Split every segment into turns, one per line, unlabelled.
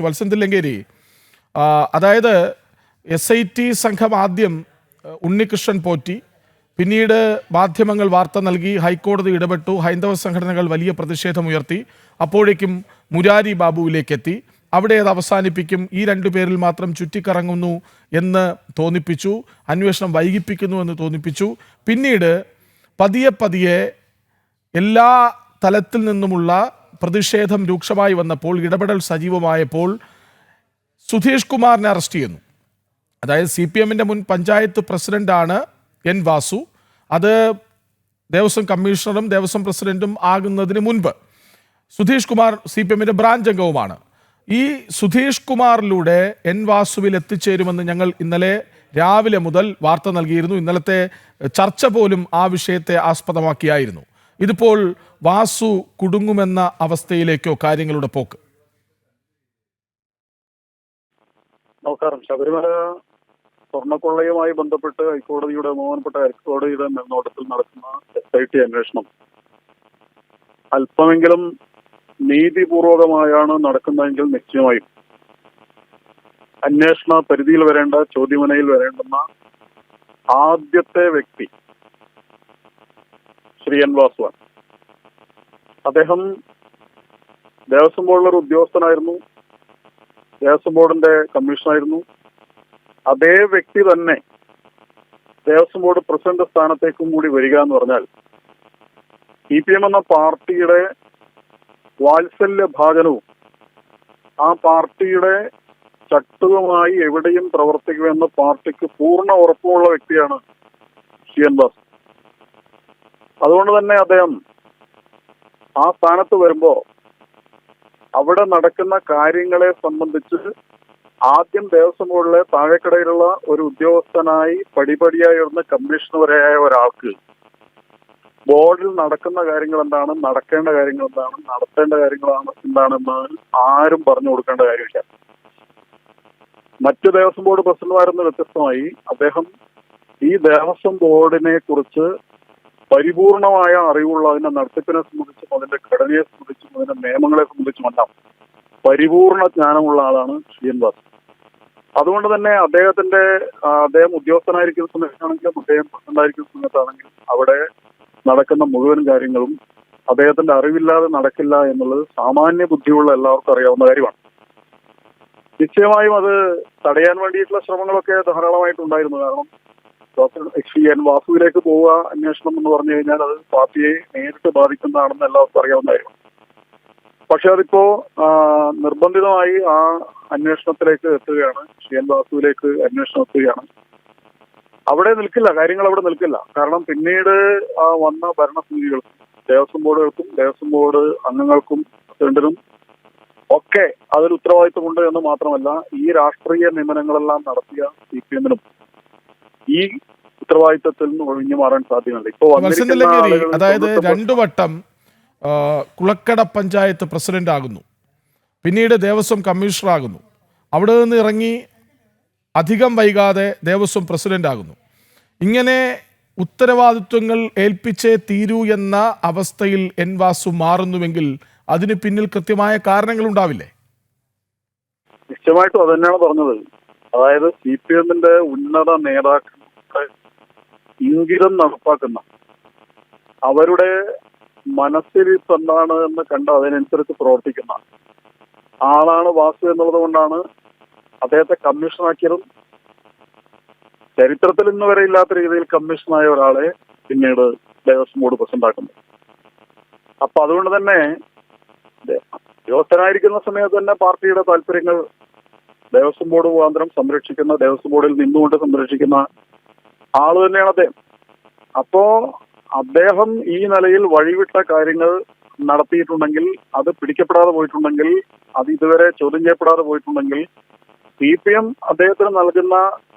വത്സൻ തില്ലങ്കേരി, അതായത് SIT സംഘം ആദ്യം ഉണ്ണികൃഷ്ണൻ പോറ്റി, പിന്നീട് മാധ്യമങ്ങൾ വാർത്ത നൽകി, ഹൈക്കോടതി ഇടപെട്ടു, ഹൈന്ദവ സംഘടനകൾ വലിയ പ്രതിഷേധമുയർത്തി, അപ്പോഴേക്കും മുരാരി ബാബുവിലേക്കെത്തി. അവിടെ അത് അവസാനിപ്പിക്കും, ഈ രണ്ടു പേരിൽ മാത്രം ചുറ്റിക്കറങ്ങുന്നു എന്ന് തോന്നിപ്പിച്ചു, അന്വേഷണം വൈകിപ്പിക്കുന്നു എന്ന് തോന്നിപ്പിച്ചു. പിന്നീട് പതിയെ പതിയെ എല്ലാ തലത്തിൽ നിന്നുമുള്ള പ്രതിഷേധം രൂക്ഷമായി വന്നപ്പോൾ, ഇടപെടൽ സജീവമായപ്പോൾ സുധീഷ് കുമാറിനെ അറസ്റ്റ് ചെയ്യുന്നു. അതായത് CPMന്റെ മുൻ പഞ്ചായത്ത് പ്രസിഡന്റാണ് N. വാസു. അത് ദേവസ്വം കമ്മീഷണറും ദേവസ്വം പ്രസിഡന്റും ആകുന്നതിന് മുൻപ് സുധീഷ് കുമാർ CPMന്റെ ബ്രാഞ്ച് അംഗവുമാണ്. ഈ സുധീഷ് കുമാറിലൂടെ N. വാസുവിൽ എത്തിച്ചേരുമെന്ന് ഞങ്ങൾ ഇന്നലെ രാവിലെ മുതൽ വാർത്ത നൽകിയിരുന്നു. ഇന്നലത്തെ ചർച്ച പോലും ആ വിഷയത്തെ ആസ്പദമാക്കിയായിരുന്നു. ഇതിപ്പോൾ വാസു കുടുങ്ങുമെന്ന അവസ്ഥയിലേക്കോ കാര്യങ്ങളുടെ പോക്ക്?
നമസ്കാരം. ശബരിമല സ്വർണ്ണക്കൊള്ളയുമായി ബന്ധപ്പെട്ട് ഹൈക്കോടതിയുടെ ബഹുമാനപ്പെട്ട ഹൈക്കോടതിയുടെ മേൽനോട്ടത്തിൽ നടക്കുന്ന SIT അന്വേഷണം അല്പമെങ്കിലും നീതിപൂർവകമായാണ് നടക്കുന്നതെങ്കിൽ നിശ്ചയമായും അന്വേഷണ പരിധിയിൽ വരേണ്ട, ചോദ്യമുനയിൽ വരേണ്ടുന്ന ആദ്യത്തെ വ്യക്തി ശ്രീ N. വാസുവാണ്. അദ്ദേഹം ദേവസ്വം ബോർഡിലൊരു ഉദ്യോഗസ്ഥനായിരുന്നു, ദേവസ്വം ബോർഡിന്റെ കമ്മീഷണറായിരുന്നു. അതേ വ്യക്തി തന്നെ ദേവസ്വം ബോർഡ് പ്രസിഡന്റ് സ്ഥാനത്തേക്കും കൂടി വരിക എന്ന് പറഞ്ഞാൽ CPM എന്ന പാർട്ടിയുടെ വാത്സല്യ ഭാജനവും ആ പാർട്ടിയുടെ ശക്തവുമായി എവിടെയും പ്രവർത്തിക്കുമെന്ന് പാർട്ടിക്ക് പൂർണ്ണ ഉറപ്പുള്ള വ്യക്തിയാണ് ശ്രീ N. വാസു. അതുകൊണ്ട് തന്നെ അദ്ദേഹം ആ സ്ഥാനത്ത് വരുമ്പോ അവിടെ നടക്കുന്ന കാര്യങ്ങളെ സംബന്ധിച്ച് ആദ്യം ദേവസ്വം ബോർഡിലെ താഴെക്കടയിലുള്ള ഒരു ഉദ്യോഗസ്ഥനായി പടിപടിയായി ഉയർന്ന കമ്മീഷണറായ ഒരാൾക്ക് ബോർഡിൽ നടക്കുന്ന കാര്യങ്ങൾ എന്താണ്, നടക്കേണ്ട കാര്യങ്ങൾ എന്താണ്, നടത്തേണ്ട കാര്യങ്ങളാണ് എന്താണെന്ന് ആരും പറഞ്ഞു കൊടുക്കേണ്ട കാര്യമില്ല. മറ്റു ദേവസ്വം ബോർഡ് പ്രസിഡന്റുമാരെന്ന് വ്യത്യസ്തമായി അദ്ദേഹം ഈ ദേവസ്വം ബോർഡിനെ കുറിച്ച് പരിപൂർണമായ അറിവുള്ള, അതിന്റെ നടത്തിപ്പിനെ സംബന്ധിച്ചും അതിന്റെ ഘടനയെ സംബന്ധിച്ചും അതിന്റെ നിയമങ്ങളെ സംബന്ധിച്ചും എല്ലാം പരിപൂർണ ജ്ഞാനമുള്ള ആളാണ് ശ്രീ N. വാസു. അതുകൊണ്ട് തന്നെ അദ്ദേഹം ഉദ്യോഗസ്ഥനായിരിക്കുന്ന സമയത്താണെങ്കിലും അദ്ദേഹം പ്രസിഡന്റായിരിക്കുന്ന സമയത്താണെങ്കിലും അവിടെ നടക്കുന്ന മുഴുവൻ കാര്യങ്ങളും അദ്ദേഹത്തിന്റെ അറിവില്ലാതെ നടക്കില്ല എന്നുള്ളത് സാമാന്യ ബുദ്ധിയുള്ള എല്ലാവർക്കും അറിയാവുന്ന കാര്യമാണ്. നിശ്ചയമായും അത് തടയാൻ വേണ്ടിയിട്ടുള്ള ശ്രമങ്ങളൊക്കെ ധാരാളമായിട്ടുണ്ടായിരുന്നു. കാരണം ശ്രീ N. വാസുവിലേക്ക് പോവുക അന്വേഷണം എന്ന് പറഞ്ഞു കഴിഞ്ഞാൽ അത് പാർട്ടിയെ നേരിട്ട് ബാധിക്കുന്നതാണെന്ന് എല്ലാവർക്കും അറിയാവുന്ന കാര്യമാണ്. പക്ഷെ അതിപ്പോ നിർബന്ധിതമായി ആ അന്വേഷണത്തിലേക്ക് എത്തുകയാണ്, ശ്രീ N. വാസുവിലേക്ക് അന്വേഷണം എത്തുകയാണ്. അവിടെ നിൽക്കില്ല, കാര്യങ്ങൾ അവിടെ നിൽക്കില്ല. കാരണം പിന്നീട് വന്ന ഭരണസമിതികൾക്കും ദേവസ്വം ബോർഡുകൾക്കും ദേവസ്വം ബോർഡ് അംഗങ്ങൾക്കും പ്രസിഡന്റിനും ഒക്കെ അതിൽ ഉത്തരവാദിത്വമുണ്ട് എന്ന് മാത്രമല്ല, ഈ രാഷ്ട്രീയ നിയമനങ്ങളെല്ലാം നടത്തിയ CPMനും ഈ ഉത്തരവാദിത്വത്തിൽ നിന്ന് ഒഴിഞ്ഞു മാറാൻ സാധ്യമല്ല. ഇപ്പോ
അതായത് 2 വട്ടം കുളക്കട പഞ്ചായത്ത് പ്രസിഡന്റ് ആകുന്നു, പിന്നീട് ദേവസ്വം കമ്മീഷണർ ആകുന്നു, അവിടെ നിന്ന് ഇറങ്ങി അധികം വൈകാതെ ദേവസ്വം പ്രസിഡന്റ് ആകുന്നു. ഇങ്ങനെ ഉത്തരവാദിത്വങ്ങൾ ഏൽപ്പിച്ചേ തീരൂ എന്ന അവസ്ഥയിൽ N. വാസു മാറുന്നുവെങ്കിൽ അതിന് പിന്നിൽ കൃത്യമായ കാരണങ്ങൾ ഉണ്ടാവില്ലേ?
നിശ്ചയമായിട്ടും അത് തന്നെയാണ് പറഞ്ഞത്. അതായത് CPMന്റെ ഉന്നത നേതാക്കളുടെ ഇംഗിതം നടപ്പാക്കുന്ന, അവരുടെ മനസ്സിൽ എന്താണ് എന്ന് കണ്ട് അതിനനുസരിച്ച് പ്രവർത്തിക്കുന്ന ആളാണ് വാസു എന്നുള്ളത് കൊണ്ടാണ് അദ്ദേഹത്തെ കമ്മീഷണറാക്കിയതും ചരിത്രത്തിൽ ഇന്ന് വരെ ഇല്ലാത്ത രീതിയിൽ കമ്മീഷനായ ഒരാളെ പിന്നീട് ദേവസ്വം ബോർഡ് പ്രസിഡന്റ് ആക്കുന്നത്. അപ്പൊ അതുകൊണ്ട് തന്നെ ഉദ്യോഗസ്ഥനായിരിക്കുന്ന സമയത്ത് തന്നെ പാർട്ടിയുടെ താല്പര്യങ്ങൾ ദേവസ്വം ബോർഡ് മുഖാന്തരം സംരക്ഷിക്കുന്ന, ദേവസ്വം ബോർഡിൽ നിന്നുകൊണ്ട് സംരക്ഷിക്കുന്ന ആള് തന്നെയാണ് അദ്ദേഹം. അപ്പോ അദ്ദേഹം ഈ നിലയിൽ വഴിവിട്ട കാര്യങ്ങൾ നടത്തിയിട്ടുണ്ടെങ്കിൽ, അത് പിടിക്കപ്പെടാതെ പോയിട്ടുണ്ടെങ്കിൽ, അത് ഇതുവരെ ചോദ്യം ചെയ്യപ്പെടാതെ പോയിട്ടുണ്ടെങ്കിൽ CPM അദ്ദേഹത്തിന് നൽകുന്ന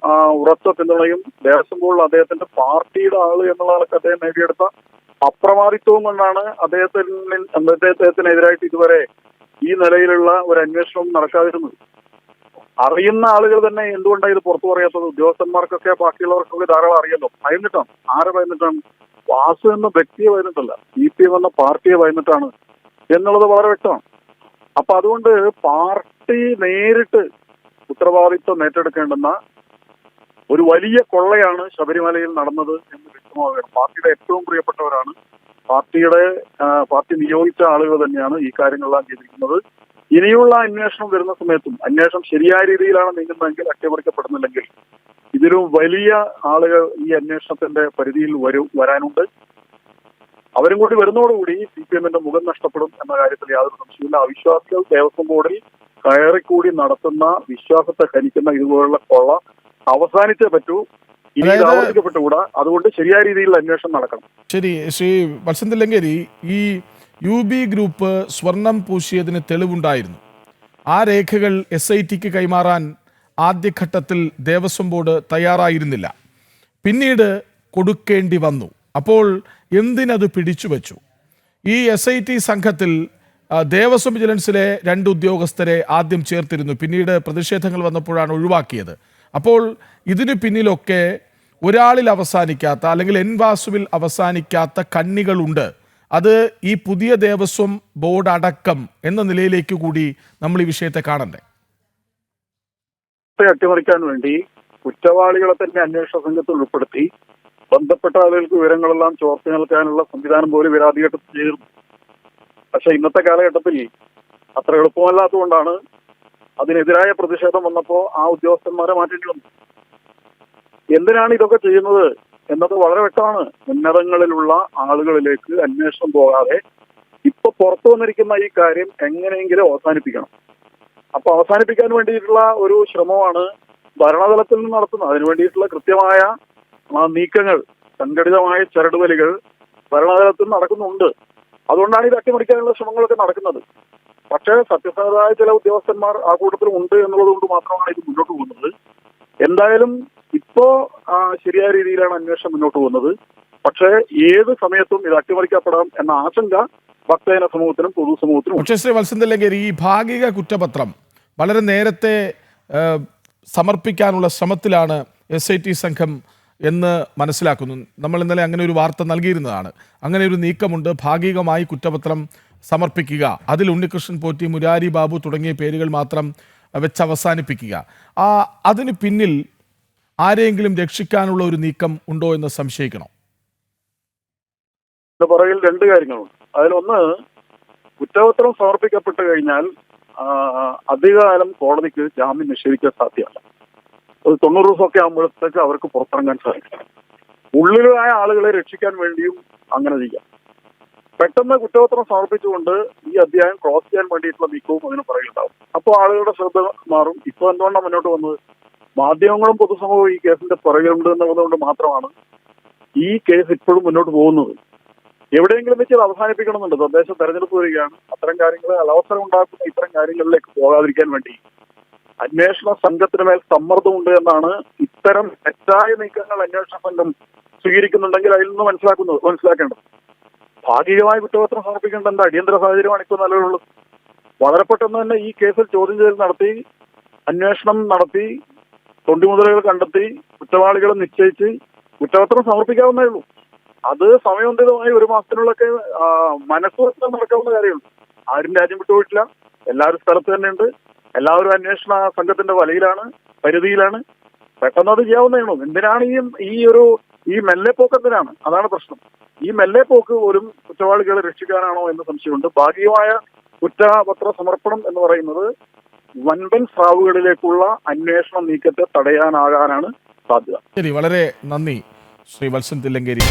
ഉറച്ച പിന്തുണയും ദേവസ്വം ബോർഡിൽ അദ്ദേഹത്തിന്റെ പാർട്ടിയുടെ ആള് എന്നുള്ള ആൾക്ക് അദ്ദേഹം നേടിയെടുത്ത അപ്രമാദിത്വവും കൊണ്ടാണ് അദ്ദേഹത്തിനെതിരായിട്ട് ഇതുവരെ ഈ നിലയിലുള്ള ഒരു അന്വേഷണം നടക്കാതിരുന്നത്. അറിയുന്ന ആളുകൾ തന്നെ എന്തുകൊണ്ടാണ് ഇത് പുറത്തു പറയാത്തത്? ഉദ്യോഗസ്ഥന്മാർക്കൊക്കെ ബാക്കിയുള്ളവർക്കൊക്കെ ധാരാളം അറിയാലോ. ഭയന്നിട്ടാണ്. ആരെ ഭയന്നിട്ടാണ്? വാസു എന്ന വ്യക്തിയെ ഭയന്നിട്ടല്ല, CPM എന്ന പാർട്ടിയെ ഭയന്നിട്ടാണ് എന്നുള്ളത് വളരെ വ്യക്തമാണ്. അപ്പൊ അതുകൊണ്ട് പാർട്ടി നേരിട്ട് ഉത്തരവാദിത്വം ഏറ്റെടുക്കേണ്ടുന്ന ഒരു വലിയ കൊള്ളയാണ് ശബരിമലയിൽ നടന്നത് എന്ന് വ്യക്തമാവുകയാണ്. പാർട്ടിയുടെ ഏറ്റവും പ്രിയപ്പെട്ടവരാണ്, പാർട്ടി നിയോഗിച്ച ആളുകൾ തന്നെയാണ് ഈ കാര്യങ്ങളെല്ലാം ചെയ്തിരിക്കുന്നത്. ഇനിയുള്ള അന്വേഷണം വരുന്ന സമയത്തും അന്വേഷണം ശരിയായ രീതിയിലാണ് നീങ്ങുന്നതെങ്കിൽ, അട്ടിമറിക്കപ്പെടുന്നില്ലെങ്കിൽ ഇതിലും വലിയ ആളുകൾ ഈ അന്വേഷണത്തിന്റെ പരിധിയിൽ വരാനുണ്ട്. അവരും കൂടി വരുന്നതോടുകൂടി CPM-ന്റെ മുഖം നഷ്ടപ്പെടും എന്ന കാര്യത്തിൽ യാതൊരു സംശയമില്ല. അവിശ്വാസികൾ ദേവസ്വം ബോർഡിൽ കയറിക്കൂടി നടത്തുന്ന വിശ്വാസത്തെ ഹനിക്കുന്ന ഇതുപോലുള്ള കൊള്ള അവസാനിച്ചേ പറ്റൂ. ഇനി ഇത് ആവർത്തിക്കപ്പെട്ടുകൂടാ. അതുകൊണ്ട് ശരിയായ രീതിയിലുള്ള അന്വേഷണം നടക്കണം.
ശരി, ശ്രീ വത്സൻ തില്ലങ്കേരി, ഈ UB ഗ്രൂപ്പ് സ്വർണം പൂശിയതിന് തെളിവുണ്ടായിരുന്നു. ആ രേഖകൾ SITക്ക് കൈമാറാൻ ആദ്യഘട്ടത്തിൽ ദേവസ്വം ബോർഡ് തയ്യാറായിരുന്നില്ല, പിന്നീട് കൊടുക്കേണ്ടി വന്നു. അപ്പോൾ എന്തിനത് പിടിച്ചുവെച്ചു? ഈ SIT സംഘത്തിൽ ദേവസ്വം വിജിലൻസിലെ 2 ഉദ്യോഗസ്ഥരെ ആദ്യം ചേർത്തിരുന്നു, പിന്നീട് പ്രതിഷേധങ്ങൾ വന്നപ്പോഴാണ് ഒഴിവാക്കിയത്. അപ്പോൾ ഇതിനു പിന്നിലൊക്കെ ഒരാളിൽ അവസാനിക്കാത്ത, അല്ലെങ്കിൽ എൻ വാസുവിൽ അവസാനിക്കാത്ത കണ്ണികളുണ്ട്. അത് ഈ പുതിയ ദേവസ്വം ബോർഡ് അടക്കം എന്ന നിലയിലേക്ക് കൂടി നമ്മൾ ഈ വിഷയത്തെ കാണണ്ടേ?
അട്ടിമറിക്കാൻ വേണ്ടി കുറ്റവാളികളെ തന്നെ അന്വേഷണ സംഘത്തിൽ ഉൾപ്പെടുത്തി ബന്ധപ്പെട്ട ആളുകൾക്ക് വിവരങ്ങളെല്ലാം ചോർത്തി നൽകാനുള്ള സംവിധാനം പോലും വിരാധിഘട്ടത്തിൽ ചെയ്തിരുന്നു. പക്ഷെ ഇന്നത്തെ കാലഘട്ടത്തിൽ അത്ര എളുപ്പമല്ലാത്തതുകൊണ്ടാണ് അതിനെതിരായ പ്രതിഷേധം വന്നപ്പോൾ ആ ഉദ്യോഗസ്ഥന്മാരെ മാറ്റേണ്ടി വന്നു. എന്തിനാണ് ഇതൊക്കെ ചെയ്യുന്നത് എന്നത് വളരെ വ്യക്തമാണ്. ഉന്നതങ്ങളിലുള്ള ആളുകളിലേക്ക് അന്വേഷണം പോകാതെ ഇപ്പൊ പുറത്തു വന്നിരിക്കുന്ന ഈ കാര്യം എങ്ങനെയെങ്കിലും അവസാനിപ്പിക്കണം. അപ്പൊ അവസാനിപ്പിക്കാൻ വേണ്ടിയിട്ടുള്ള ഒരു ശ്രമമാണ് ഭരണതലത്തിൽ നിന്ന് നടത്തുന്നത്. അതിനു വേണ്ടിയിട്ടുള്ള കൃത്യമായ നീക്കങ്ങൾ, സംഘടിതമായ ചരടുവലികൾ ഭരണതലത്തിൽ നടക്കുന്നുണ്ട്. അതുകൊണ്ടാണ് ഇത് അട്ടിമറിക്കാനുള്ള ശ്രമങ്ങളൊക്കെ നടക്കുന്നത്. പക്ഷേ സത്യസന്ധരായ ചില ഉദ്യോഗസ്ഥന്മാർ ആ കൂട്ടത്തിൽ ഉണ്ട് എന്നുള്ളത് കൊണ്ട് മാത്രമാണ് ഇത് മുന്നോട്ട് പോകുന്നത്. എന്തായാലും ഇപ്പോ ശരിയായ രീതിയിലാണ് അന്വേഷണം മുന്നോട്ട് പോകുന്നത്. പക്ഷേ ഏത് സമയത്തും ഇത് അട്ടിമറിക്കപ്പെടാം എന്ന ആശങ്ക ഭക്തജന സമൂഹത്തിനും പൊതുസമൂഹത്തിനും.
പക്ഷേ ശ്രീ വത്സൻ തില്ലങ്കേരി, ഈ ഭാഗിക കുറ്റപത്രം വളരെ നേരത്തെ സമർപ്പിക്കാനുള്ള ശ്രമത്തിലാണ് SIT സംഘം എന്ന് മനസ്സിലാക്കുന്നു. നമ്മൾ ഇന്നലെ അങ്ങനെ ഒരു വാർത്ത നൽകിയിരുന്നതാണ്. അങ്ങനെ ഒരു നീക്കമുണ്ട്, ഭാഗികമായി കുറ്റപത്രം സമർപ്പിക്കുക, അതിൽ ഉണ്ണികൃഷ്ണൻ പോറ്റി, മുരാരി ബാബു തുടങ്ങിയ പേരുകൾ മാത്രം വെച്ച് അവസാനിപ്പിക്കുക. അതിന് പിന്നിൽ ആരെയെങ്കിലും രക്ഷിക്കാനുള്ള ഒരു നീക്കം ഉണ്ടോ എന്ന് സംശയിക്കണം.
പുറകിൽ 2 കാര്യങ്ങളുണ്ട്. അതിലൊന്ന്, കുറ്റപത്രം സമർപ്പിക്കപ്പെട്ട് കഴിഞ്ഞാൽ അധികകാലം കോടതിക്ക് ജാമ്യം നിഷേധിക്കാൻ സാധ്യമല്ല. ഒരു 90 ദിവസമൊക്കെ ആകുമ്പോഴത്തേക്ക് അവർക്ക് പുറത്തിറങ്ങാൻ സാധിക്കും. ഉള്ളിലായ ആളുകളെ രക്ഷിക്കാൻ വേണ്ടിയും അങ്ങനെ ചെയ്യാം. പെട്ടെന്ന് കുറ്റപത്രം സമർപ്പിച്ചുകൊണ്ട് ഈ അധ്യായം ക്ലോസ് ചെയ്യാൻ വേണ്ടിയിട്ടുള്ള നീക്കവും അതിന് പുറകിലുണ്ടാവും. അപ്പോൾ ആളുകളുടെ ശ്രദ്ധ മാറും. ഇപ്പൊ എന്തുകൊണ്ടാണ് മുന്നോട്ട് വന്നത്? മാധ്യമങ്ങളും പൊതുസമൂഹവും ഈ കേസിന്റെ പുറകിലുണ്ട് എന്നുള്ളതുകൊണ്ട് മാത്രമാണ് ഈ കേസ് ഇപ്പോഴും മുന്നോട്ട് പോകുന്നത്. എവിടെയെങ്കിലും വെച്ച് അത് അവസാനിപ്പിക്കണമെന്നുണ്ട്. തദ്ദേശ തെരഞ്ഞെടുപ്പ് വരികയാണ്. അത്തരം കാര്യങ്ങൾ അലവസരം ഉണ്ടാക്കുന്ന ഇത്തരം കാര്യങ്ങളിലേക്ക് പോകാതിരിക്കാൻ വേണ്ടി അന്വേഷണ സംഘത്തിന് മേൽ സമ്മർദ്ദമുണ്ട് എന്നാണ്. ഇത്തരം തെറ്റായ നീക്കങ്ങൾ അന്വേഷണ സംഘം സ്വീകരിക്കുന്നുണ്ടെങ്കിൽ അതിൽ നിന്ന് മനസ്സിലാക്കേണ്ടത്. ഭാഗികമായ കുറ്റപത്രം സമർപ്പിക്കേണ്ട എന്താ അടിയന്തര സാഹചര്യമാണ് ഇപ്പോൾ നിലവിലുള്ളത്. വളരെ പെട്ടെന്ന് തന്നെ ഈ കേസിൽ ചോദ്യം ചെയ്യൽ നടത്തി, അന്വേഷണം നടത്തി, തൊണ്ടിമുതലുകൾ കണ്ടെത്തി, കുറ്റവാളികളെ നിശ്ചയിച്ച് കുറ്റപത്രം സമർപ്പിക്കാവുന്നേ ഉള്ളൂ. അത് സമയബന്ധിതമായി 1 മാസത്തിനുള്ളൊക്കെ മനസ്സുവെച്ചാൽ നടക്കാവുന്ന കാര്യമുള്ളൂ. ആരും രാജ്യം വിട്ടുപോയിട്ടില്ല. എല്ലാവരും സ്ഥലത്ത് തന്നെയുണ്ട്. എല്ലാവരും അന്വേഷണ സംഘത്തിന്റെ വലയിലാണ്, പരിധിയിലാണ്. പെട്ടെന്ന് അത് ചെയ്യാവുന്നേ ഉള്ളൂ. എന്തിനാണ് ഈ മെല്ലെപ്പോക്ക് എന്തിനാണ്? അതാണ് പ്രശ്നം. ഈ മെല്ലെപ്പോക്ക് പോലും കുറ്റവാളികളെ രക്ഷിക്കാനാണോ എന്ന് സംശയമുണ്ട്. ഭാഗികമായ കുറ്റപത്ര സമർപ്പണം എന്ന് പറയുന്നത് വൻപൻ സ്രാവുകളിലേക്കുള്ള അന്വേഷണ നീക്കത്തെ തടയാനാകാനാണ് സാധ്യത.
ശരി, വളരെ നന്ദി ശ്രീ വത്സൻ തില്ലങ്കേരി.